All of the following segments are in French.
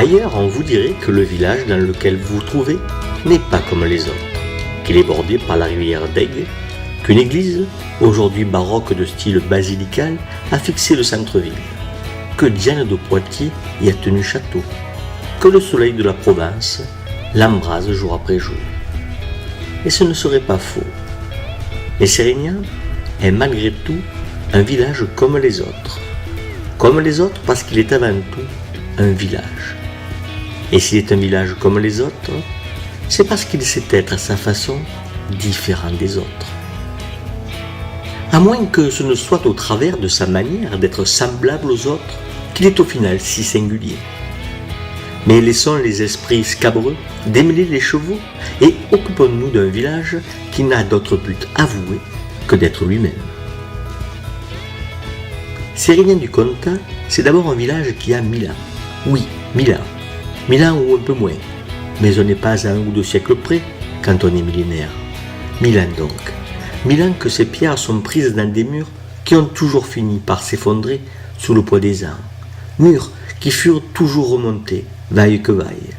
Ailleurs, on vous dirait que le village dans lequel vous vous trouvez n'est pas comme les autres, qu'il est bordé par la rivière d'Aigle, qu'une église, aujourd'hui baroque de style basilical, a fixé le centre-ville, que Diane de Poitiers y a tenu château, que le soleil de la Provence l'embrase jour après jour. Et ce ne serait pas faux. Mais Sérignan est malgré tout un village comme les autres. Comme les autres parce qu'il est avant tout un village. Et s'il est un village comme les autres, c'est parce qu'il sait être à sa façon différent des autres. À moins que ce ne soit au travers de sa manière d'être semblable aux autres qu'il est au final si singulier. Mais laissons les esprits scabreux démêler les chevaux et occupons-nous d'un village qui n'a d'autre but avoué que d'être lui-même. Sérignan-du-Comtat, c'est d'abord un village qui a 1000 ans. Oui, 1000 ans. 1000 ans ou un peu moins. Mais on n'est pas à un ou deux siècles près quand on est millénaire. 1000 ans donc. 1000 ans que ces pierres sont prises dans des murs qui ont toujours fini par s'effondrer sous le poids des ans. Murs qui furent toujours remontés, vaille que vaille.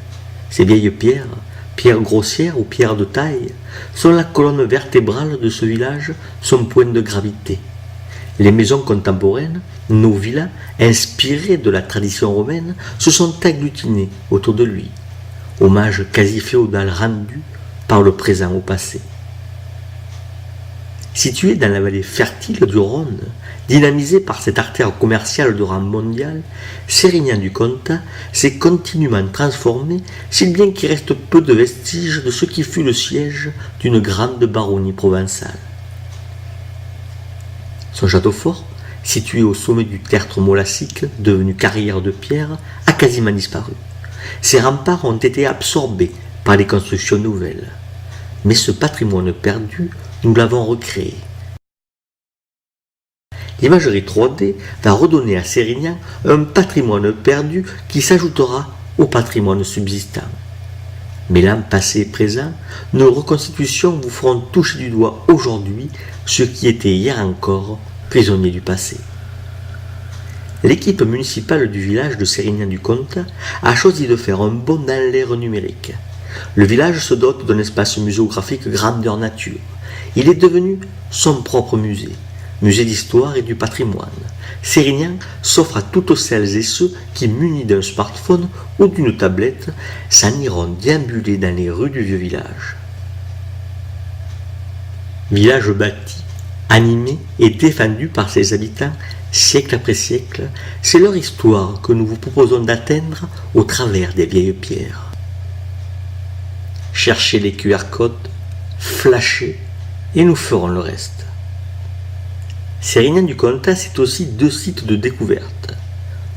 Ces vieilles pierres, pierres grossières ou pierres de taille, sont la colonne vertébrale de ce village, son point de gravité. Les maisons contemporaines, nos villas, inspirées de la tradition romaine, se sont agglutinées autour de lui. Hommage quasi féodal rendu par le présent au passé. Situé dans la vallée fertile du Rhône, dynamisé par cette artère commerciale de rang mondial, Sérignan-du-Comtat s'est continuellement transformé, si bien qu'il reste peu de vestiges de ce qui fut le siège d'une grande baronnie provençale. Son château fort, situé au sommet du tertre molassique, devenu carrière de pierre, a quasiment disparu. Ses remparts ont été absorbés par les constructions nouvelles. Mais ce patrimoine perdu, nous l'avons recréé. L'imagerie 3D va redonner à Sérignan un patrimoine perdu qui s'ajoutera au patrimoine subsistant. Mêlant passé et présent, nos reconstitutions vous feront toucher du doigt aujourd'hui ce qui était hier encore prisonnier du passé. L'équipe municipale du village de Sérignan-du-Comtat a choisi de faire un bond dans l'ère numérique. Le village se dote d'un espace muséographique grandeur nature. Il est devenu son propre musée, musée d'histoire et du patrimoine. Sérignan s'offre à toutes celles et ceux qui, munis d'un smartphone ou d'une tablette, s'en iront déambuler dans les rues du vieux village. Village bâti, animé et défendu par ses habitants siècle après siècle, c'est leur histoire que nous vous proposons d'atteindre au travers des vieilles pierres. Cherchez les QR codes, flashez et nous ferons le reste. Sérignan-du-Comtat, c'est aussi 2 sites de découverte.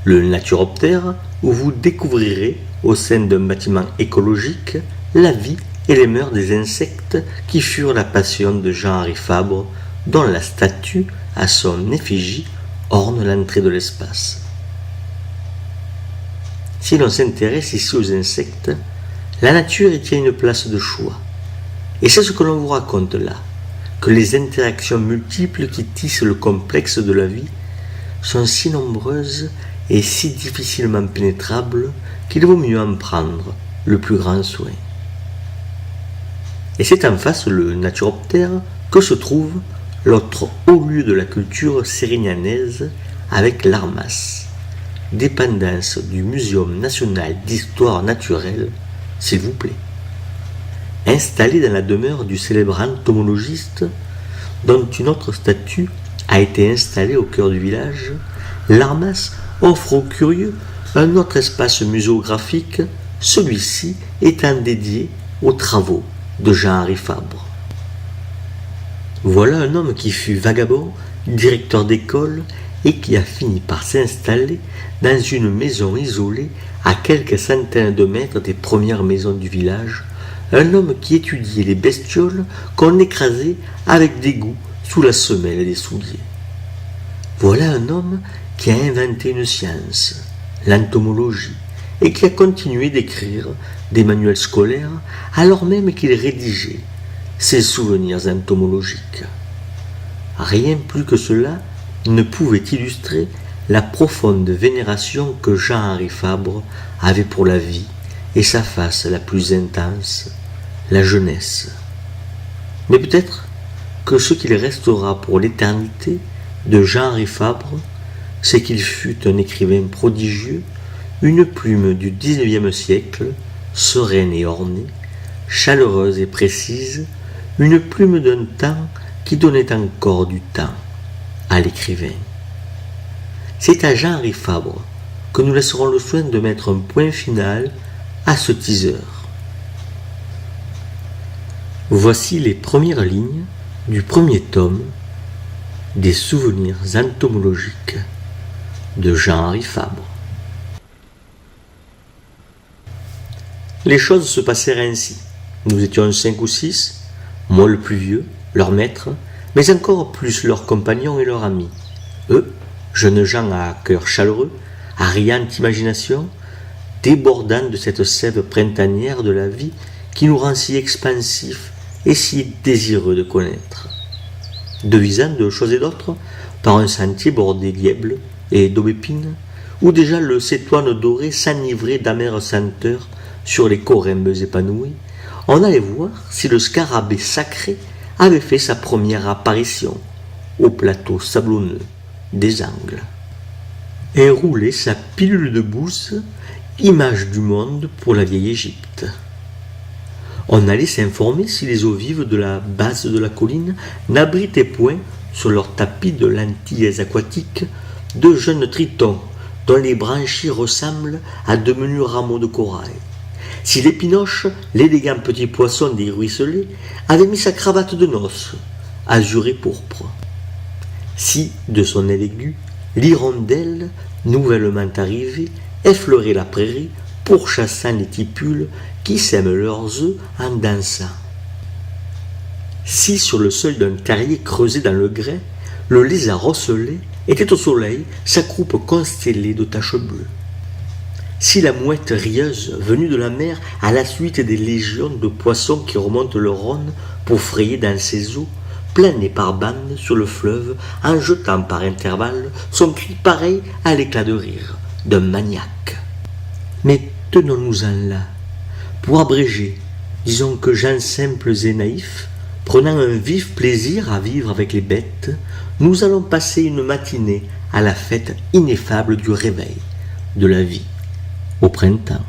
Le Naturoptère, où vous découvrirez, au sein d'un bâtiment écologique, la vie et les mœurs des insectes qui furent la passion de Jean-Henri Fabre, dont la statue à son effigie orne l'entrée de l'espace. Si l'on s'intéresse ici aux insectes, la nature y tient une place de choix. Et c'est ce que l'on vous raconte là, que les interactions multiples qui tissent le complexe de la vie sont si nombreuses et si difficilement pénétrables qu'il vaut mieux en prendre le plus grand soin. Et c'est en face le Naturoptère que se trouve l'autre haut lieu de la culture sérignanaise avec l'Armas, dépendance du Muséum national d'histoire naturelle, s'il vous plaît. Installé dans la demeure du célèbre entomologiste, dont une autre statue a été installée au cœur du village, l'Armas offre aux curieux un autre espace muséographique, celui-ci étant dédié aux travaux de Jean-Henri Fabre. Voilà un homme qui fut vagabond, directeur d'école et qui a fini par s'installer dans une maison isolée à quelques centaines de mètres des premières maisons du village, un homme qui étudiait les bestioles qu'on écrasait avec dégoût sous la semelle des souliers. Voilà un homme qui a inventé une science, l'entomologie, et qui a continué d'écrire des manuels scolaires alors même qu'il rédigeait ses souvenirs entomologiques. Rien plus que cela ne pouvait illustrer la profonde vénération que Jean-Henri Fabre avait pour la vie et sa face la plus intense, la jeunesse. Mais peut-être que ce qu'il restera pour l'éternité de Jean-Henri Fabre, c'est qu'il fut un écrivain prodigieux, une plume du XIXe siècle, sereine et ornée, chaleureuse et précise, une plume d'un temps qui donnait encore du temps à l'écrivain. C'est à Jean-Henri Fabre que nous laisserons le soin de mettre un point final à ce teaser. Voici les premières lignes du premier tome des souvenirs entomologiques de Jean-Henri Fabre. Les choses se passèrent ainsi. Nous étions 5 ou 6, moi le plus vieux, leur maître, mais encore plus leurs compagnons et leurs amis. Eux, jeunes gens à cœur chaleureux, à riante imagination, débordant de cette sève printanière de la vie qui nous rend si expansifs et si désireux de connaître. Devisant de choses et d'autres, par un sentier bordé d'yèbles et d'aubépines, où déjà le cétoine doré s'enivrait d'amères senteurs sur les corymbes épanouis, on allait voir si le scarabée sacré avait fait sa première apparition au plateau sablonneux des Angles et roulait sa pilule de bouse, image du monde pour la vieille Égypte. On allait s'informer si les eaux vives de la base de la colline n'abritaient point, sur leur tapis de lentilles aquatiques, de jeunes tritons dont les branchies ressemblent à de menus rameaux de corail. Si l'épinoche, l'élégant petit poisson des ruisselets, avait mis sa cravate de noces, azur et pourpre. Si, de son aile aiguë, l'hirondelle, nouvellement arrivée, effleurait la prairie, pourchassant les tipules qui sèment leurs œufs en dansant. Si, sur le seuil d'un terrier creusé dans le grès, le lézard ocellé était au soleil, sa croupe constellée de taches bleues. Si la mouette rieuse, venue de la mer à la suite des légions de poissons qui remontent le Rhône pour frayer dans ses eaux, planait par bandes sur le fleuve en jetant par intervalles son cri pareil à l'éclat de rire d'un maniaque. Mais tenons-nous-en là. Pour abréger, disons que gens simples et naïfs, prenant un vif plaisir à vivre avec les bêtes, nous allons passer une matinée à la fête ineffable du réveil, de la vie, au printemps.